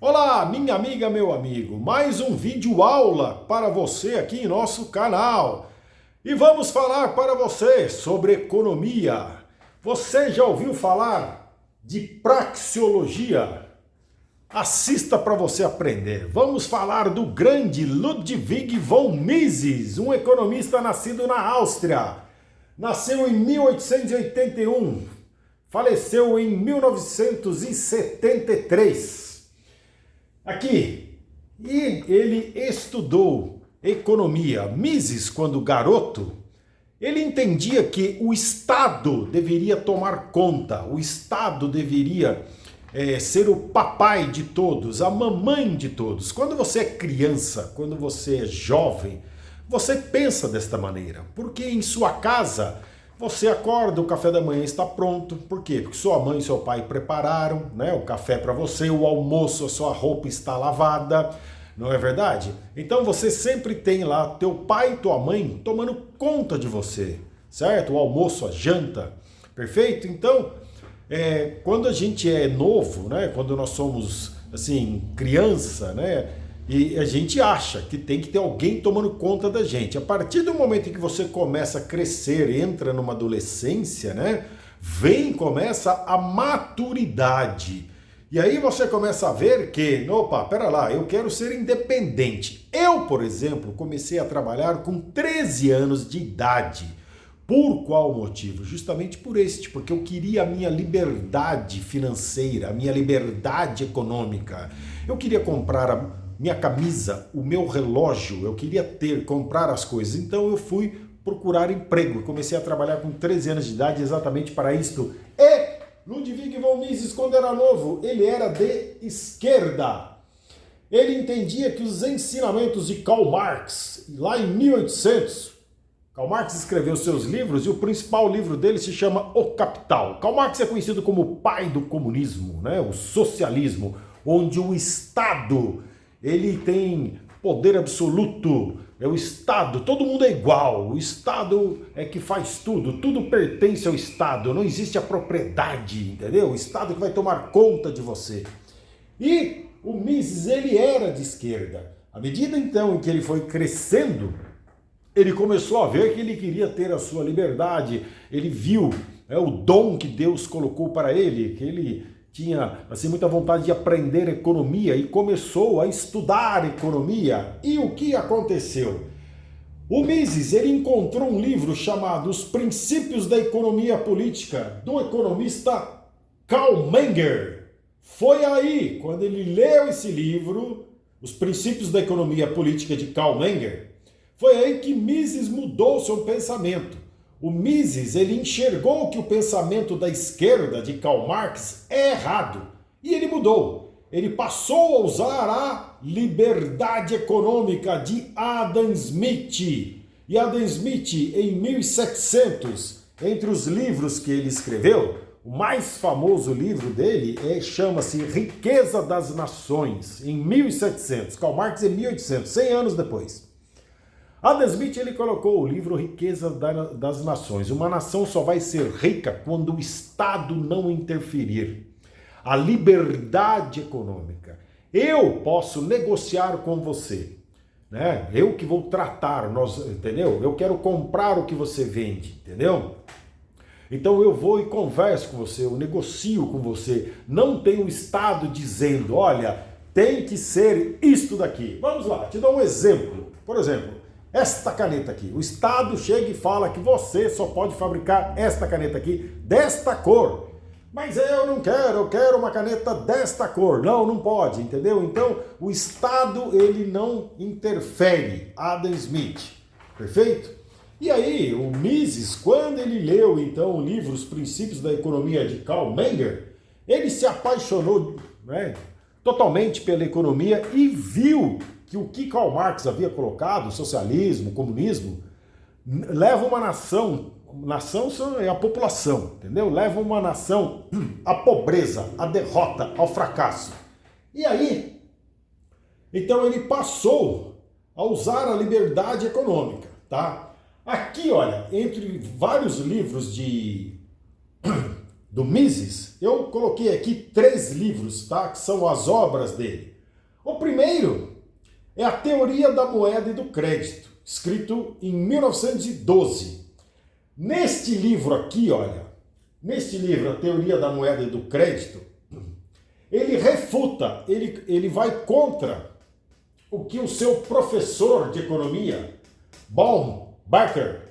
Olá, minha amiga, meu amigo, mais um vídeo aula para você aqui em nosso canal. E vamos falar para você sobre economia. Você já ouviu falar de praxeologia? Assista para você aprender. Vamos falar do grande Ludwig von Mises, um economista nascido na Áustria. Nasceu em 1881, faleceu em 1973. Aqui, e ele estudou economia. Mises, quando garoto, ele entendia que o Estado deveria tomar conta, o Estado deveria ser o papai de todos, a mamãe de todos. Quando você é criança, quando você é jovem, você pensa desta maneira, porque em sua casa você acorda, o café da manhã está pronto. Por quê? Porque sua mãe e seu pai prepararam, né, o café para você, o almoço, a sua roupa está lavada, não é verdade? Então você sempre tem lá teu pai e tua mãe tomando conta de você, certo? O almoço, a janta, perfeito? Então, quando a gente é novo, né, quando nós somos assim criança, né, e a gente acha que tem que ter alguém tomando conta da gente. A partir do momento em que você começa a crescer, entra numa adolescência, né? Começa a maturidade. E aí você começa a ver que, opa, pera lá, eu quero ser independente. Eu, por exemplo, comecei a trabalhar com 13 anos de idade. Por qual motivo? Justamente por porque eu queria a minha liberdade financeira, a minha liberdade econômica. Eu queria comprar minha camisa, o meu relógio, eu queria comprar as coisas. Então eu fui procurar emprego. Comecei a trabalhar com 13 anos de idade exatamente para isto. E Ludwig von Mises, quando era novo, ele era de esquerda. Ele entendia que os ensinamentos de Karl Marx, lá em 1800, Karl Marx escreveu seus livros e o principal livro dele se chama O Capital. Karl Marx é conhecido como o pai do comunismo, né? O socialismo, onde o Estado ele tem poder absoluto, é o Estado, todo mundo é igual, o Estado é que faz tudo, tudo pertence ao Estado, não existe a propriedade, entendeu? O Estado que vai tomar conta de você. E o Mises, ele era de esquerda. À medida então em que ele foi crescendo, ele começou a ver que ele queria ter a sua liberdade, ele viu o dom que Deus colocou para ele, que ele tinha assim, muita vontade de aprender economia e começou a estudar economia. E o que aconteceu? O Mises ele encontrou um livro chamado Os Princípios da Economia Política, do economista Karl Menger. Foi aí, quando ele leu esse livro, Os Princípios da Economia Política de Karl Menger, foi aí que Mises mudou seu pensamento. O Mises ele enxergou que o pensamento da esquerda de Karl Marx é errado e ele mudou. Ele passou a usar a liberdade econômica de Adam Smith. E Adam Smith, em 1700, entre os livros que ele escreveu, o mais famoso livro dele chama-se Riqueza das Nações, em 1700. Karl Marx em 1800, 100 anos depois. Adam Smith ele colocou o livro Riqueza das Nações. Uma nação só vai ser rica quando o Estado não interferir. A liberdade econômica. Eu posso negociar com você, né? Eu que vou tratar, entendeu? Eu quero comprar o que você vende, entendeu? Então eu vou e converso com você, eu negocio com você. Não tem o Estado dizendo, olha, tem que ser isto daqui. Vamos lá, te dou um exemplo. Por exemplo, esta caneta aqui. O Estado chega e fala que você só pode fabricar esta caneta aqui, desta cor. Mas eu não quero, eu quero uma caneta desta cor. Não, não pode, entendeu? Então, o Estado, ele não interfere. Adam Smith. Perfeito? E aí, o Mises, quando ele leu, então, o livro Os Princípios da Economia de Karl Menger, ele se apaixonou, né, totalmente pela economia e viu que o que Karl Marx havia colocado, o socialismo, o comunismo, leva uma nação é a população, entendeu? Leva uma nação à pobreza, à derrota, ao fracasso. E aí, então ele passou a usar a liberdade econômica, tá? Aqui, olha, entre vários livros de do Mises, eu coloquei aqui 3 livros, tá? Que são as obras dele. O primeiro é A Teoria da Moeda e do Crédito, escrito em 1912. Neste livro aqui, olha, neste livro, A Teoria da Moeda e do Crédito, ele refuta, ele vai contra o que o seu professor de economia, Baumgartner,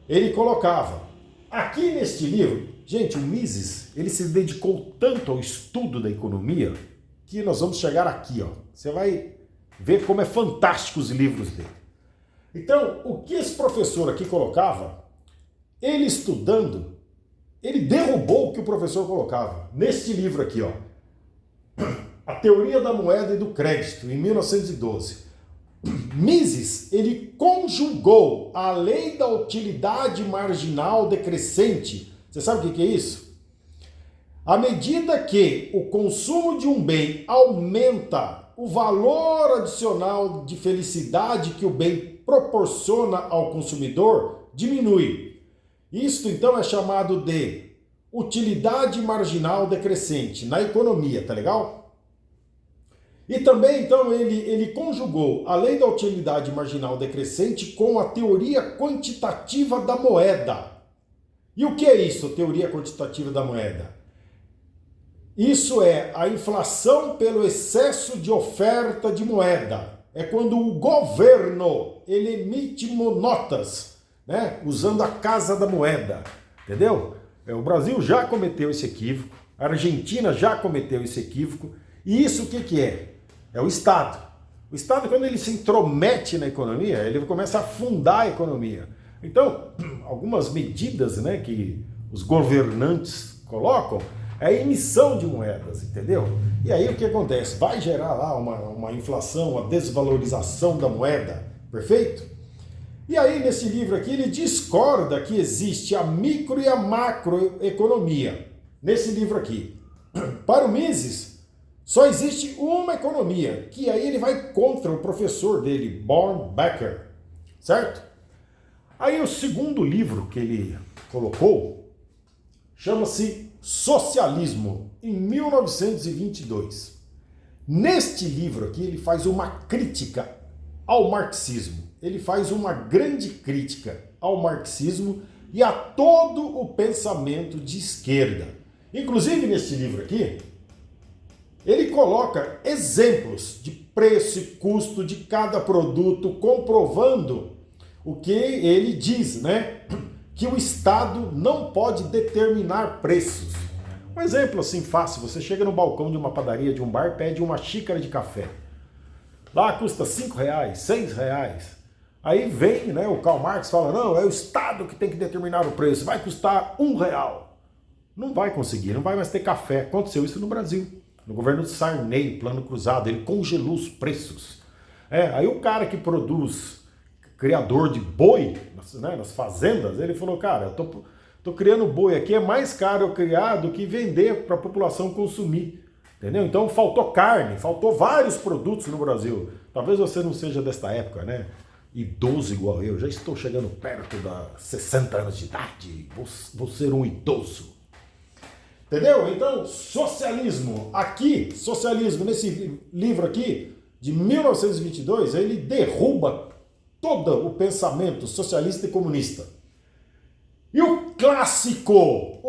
ele colocava. Aqui neste livro, gente, o Mises, ele se dedicou tanto ao estudo da economia que nós vamos chegar aqui, ó. Você vai ver como é fantástico os livros dele. Então, o que esse professor aqui colocava, ele estudando, ele derrubou o que o professor colocava. Neste livro aqui, ó, A Teoria da Moeda e do Crédito, em 1912. Mises, ele conjugou a lei da utilidade marginal decrescente. Você sabe o que é isso? À medida que o consumo de um bem aumenta, o valor adicional de felicidade que o bem proporciona ao consumidor diminui. Isto então é chamado de utilidade marginal decrescente na economia, tá legal? E também, então, ele conjugou a lei da utilidade marginal decrescente com a teoria quantitativa da moeda. E o que é isso, teoria quantitativa da moeda? Isso é a inflação pelo excesso de oferta de moeda. É quando o governo ele emite notas, né, usando a casa da moeda, entendeu? O Brasil já cometeu esse equívoco, a Argentina já cometeu esse equívoco, e isso o que é? É o Estado. O Estado, quando ele se intromete na economia, ele começa a afundar a economia. Então, algumas medidas, né, que os governantes colocam é a emissão de moedas, entendeu? E aí o que acontece? Vai gerar lá uma inflação, uma desvalorização da moeda, perfeito? E aí nesse livro aqui ele discorda que existe a micro e a macroeconomia. Nesse livro aqui. Para o Mises, só existe uma economia, que aí ele vai contra o professor dele, Baumgartner, certo? Aí o segundo livro que ele colocou chama-se Socialismo, em 1922. Neste livro aqui ele faz uma crítica ao marxismo. Ele faz uma grande crítica ao marxismo e a todo o pensamento de esquerda. Inclusive neste livro aqui, ele coloca exemplos de preço e custo de cada produto, comprovando o que ele diz, né? Que o Estado não pode determinar preços. Um exemplo assim fácil, você chega no balcão de uma padaria, de um bar, pede uma xícara de café. Lá custa R$5, R$6. Aí vem, né, o Karl Marx fala, não, é o Estado que tem que determinar o preço, vai custar R$1. Não vai conseguir, não vai mais ter café. Aconteceu isso no Brasil. No governo de Sarney, Plano Cruzado, ele congelou os preços. Aí o cara que produz, criador de boi, né, nas fazendas, ele falou, cara, eu tô criando boi aqui, é mais caro eu criar do que vender para a população consumir. Entendeu? Então faltou carne, faltou vários produtos no Brasil. Talvez você não seja desta época, né? Idoso igual eu, já estou chegando perto das 60 anos de idade, vou ser um idoso. Entendeu? Então, socialismo, nesse livro aqui, de 1922, ele derruba todo o pensamento socialista e comunista. E o clássico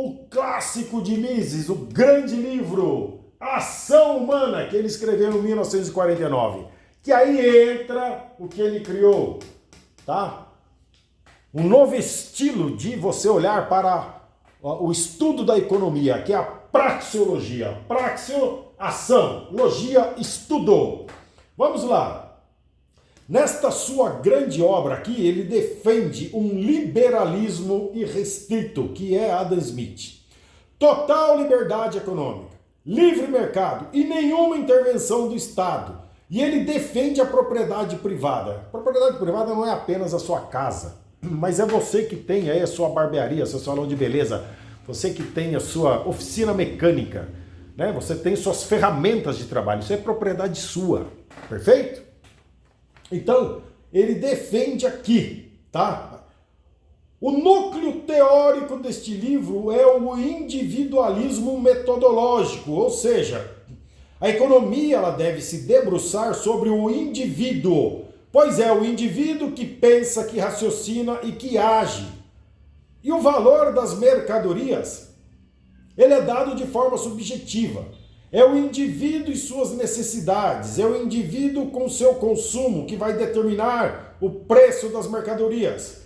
de Mises, o grande livro, Ação Humana, que ele escreveu em 1949, que aí entra o que ele criou, tá? Um novo estilo de você olhar para o estudo da economia, que é a praxeologia. Praxeo, ação. Logia, estudo. Vamos lá. Nesta sua grande obra aqui, ele defende um liberalismo irrestrito, que é Adam Smith. Total liberdade econômica, livre mercado e nenhuma intervenção do Estado. E ele defende a propriedade privada. A propriedade privada não é apenas a sua casa, mas é você que tem aí a sua barbearia, seu salão de beleza, você que tem a sua oficina mecânica, né? Você tem suas ferramentas de trabalho, isso é propriedade sua, perfeito? Então, ele defende aqui, tá? O núcleo teórico deste livro é o individualismo metodológico, ou seja, a economia ela deve se debruçar sobre o indivíduo, pois é o indivíduo que pensa, que raciocina e que age. E o valor das mercadorias, ele é dado de forma subjetiva. É o indivíduo e suas necessidades, é o indivíduo com seu consumo que vai determinar o preço das mercadorias.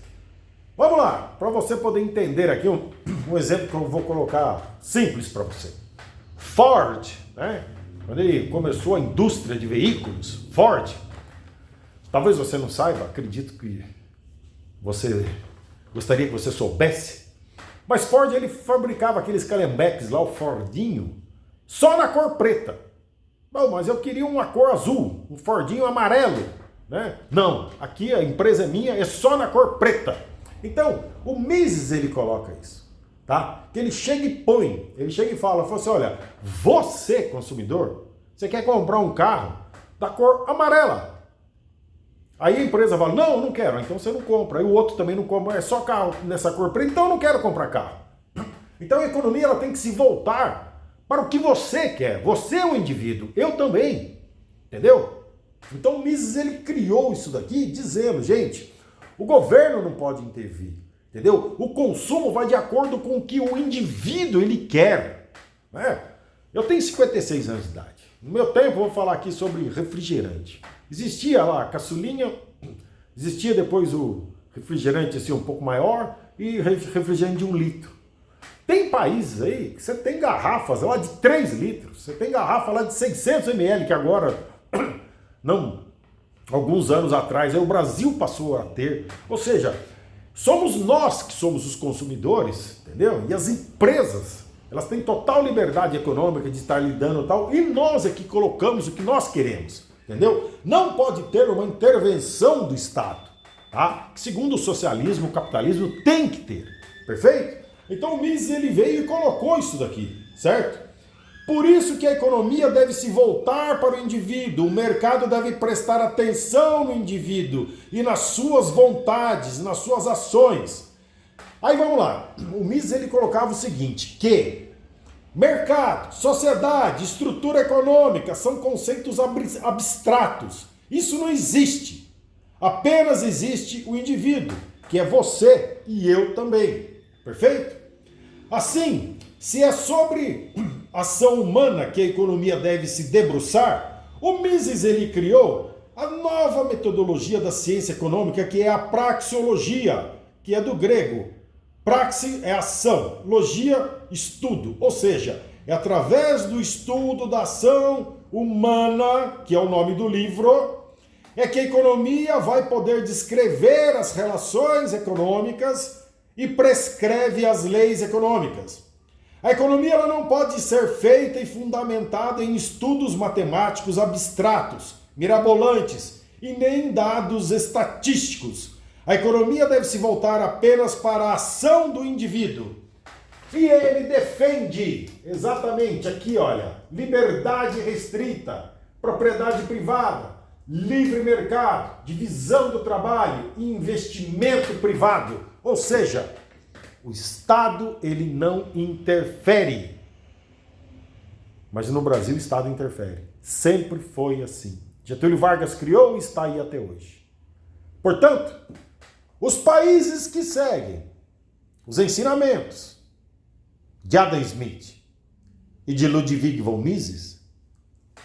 Vamos lá, para você poder entender aqui um exemplo que eu vou colocar simples para você. Ford, né? Quando ele começou a indústria de veículos, Ford, talvez você não saiba, acredito que você gostaria que você soubesse, mas Ford ele fabricava aqueles calembeques lá, o Fordinho, só na cor preta. Bom, mas eu queria uma cor azul, um Fordinho amarelo, né? Não, aqui a empresa é minha, é só na cor preta. Então, o Mises ele coloca isso, tá? Que ele chega e põe, ele chega e fala assim, olha, você consumidor, você quer comprar um carro da cor amarela. Aí a empresa fala, não, eu não quero, então você não compra. Aí o outro também não compra, é só carro nessa cor preta, então eu não quero comprar carro. Então a economia ela tem que se voltar para o que você quer. Você é um indivíduo, eu também, entendeu? Então o Mises ele criou isso daqui dizendo, gente, o governo não pode intervir, entendeu? O consumo vai de acordo com o que o indivíduo ele quer, né? Eu tenho 56 anos de idade. No meu tempo, eu vou falar aqui sobre refrigerante. Existia lá a caçulinha, existia depois o refrigerante assim um pouco maior e refrigerante de 1 litro. Tem países aí que você tem garrafas lá de 3 litros, você tem garrafa lá de 600 ml, que agora, não, alguns anos atrás, aí o Brasil passou a ter. Ou seja, somos nós que somos os consumidores, entendeu? E as empresas, elas têm total liberdade econômica de estar lidando e tal, e nós é que colocamos o que nós queremos, entendeu? Não pode ter uma intervenção do Estado, tá? Que segundo o socialismo, o capitalismo tem que ter, perfeito? Então o Mises ele veio e colocou isso daqui, certo? Por isso que a economia deve se voltar para o indivíduo, o mercado deve prestar atenção no indivíduo e nas suas vontades, nas suas ações. Aí vamos lá, o Mises ele colocava o seguinte, que mercado, sociedade, estrutura econômica são conceitos abstratos. Isso não existe. Apenas existe o indivíduo, que é você e eu também. Perfeito? Assim, se é sobre ação humana que a economia deve se debruçar, o Mises ele criou a nova metodologia da ciência econômica, que é a praxeologia, que é do grego. Praxe é ação, logia, estudo, ou seja, é através do estudo da ação humana, que é o nome do livro, é que a economia vai poder descrever as relações econômicas e prescreve as leis econômicas. A economia ela não pode ser feita e fundamentada em estudos matemáticos abstratos, mirabolantes e nem dados estatísticos. A economia deve se voltar apenas para a ação do indivíduo. E ele defende, exatamente aqui, olha, liberdade restrita, propriedade privada, livre mercado, divisão do trabalho e investimento privado. Ou seja, o Estado ele não interfere. Mas no Brasil o Estado interfere. Sempre foi assim. Getúlio Vargas criou e está aí até hoje. Portanto, os países que seguem os ensinamentos de Adam Smith e de Ludwig von Mises,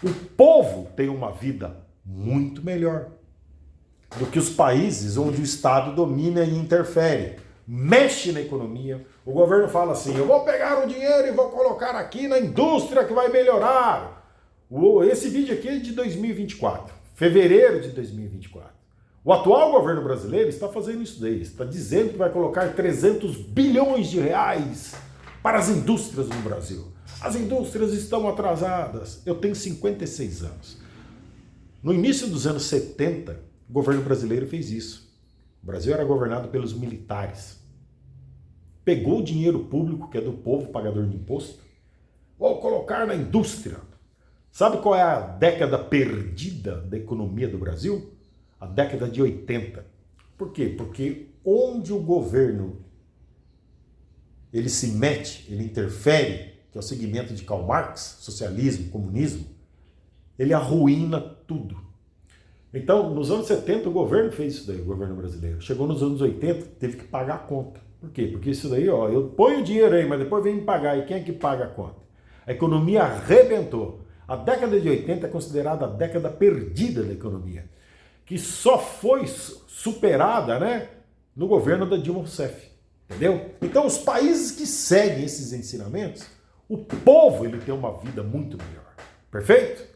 o povo tem uma vida muito melhor do que os países onde o Estado domina e interfere, mexe na economia. O governo fala assim, eu vou pegar o dinheiro e vou colocar aqui na indústria que vai melhorar. Esse vídeo aqui é de 2024, fevereiro de 2024. O atual governo brasileiro está fazendo isso daí, está dizendo que vai colocar 300 bilhões de reais para as indústrias no Brasil. As indústrias estão atrasadas. Eu tenho 56 anos. No início dos anos 70, o governo brasileiro fez isso. O Brasil era governado pelos militares. Pegou o dinheiro público, que é do povo, pagador de imposto, vou colocar na indústria. Sabe qual é a década perdida da economia do Brasil? A década de 80. Por quê? Porque onde o governo ele se mete, ele interfere, que é o segmento de Karl Marx, socialismo, comunismo, ele arruína tudo. Então, nos anos 70, o governo fez isso daí, o governo brasileiro. Chegou nos anos 80, teve que pagar a conta. Por quê? Porque isso daí, ó, eu ponho o dinheiro aí, mas depois vem me pagar. E quem é que paga a conta? A economia arrebentou. A década de 80 é considerada a década perdida da economia, que só foi superada, né, no governo da Dilma Rousseff. Entendeu? Então, os países que seguem esses ensinamentos, o povo ele tem uma vida muito melhor. Perfeito?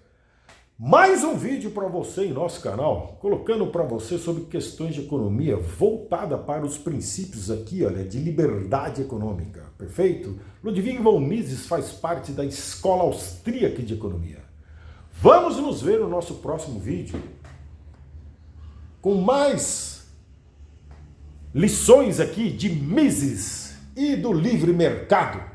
Mais um vídeo para você em nosso canal, colocando para você sobre questões de economia voltada para os princípios aqui, olha, de liberdade econômica. Perfeito? Ludwig von Mises faz parte da escola austríaca de economia. Vamos nos ver no nosso próximo vídeo com mais lições aqui de Mises e do livre mercado.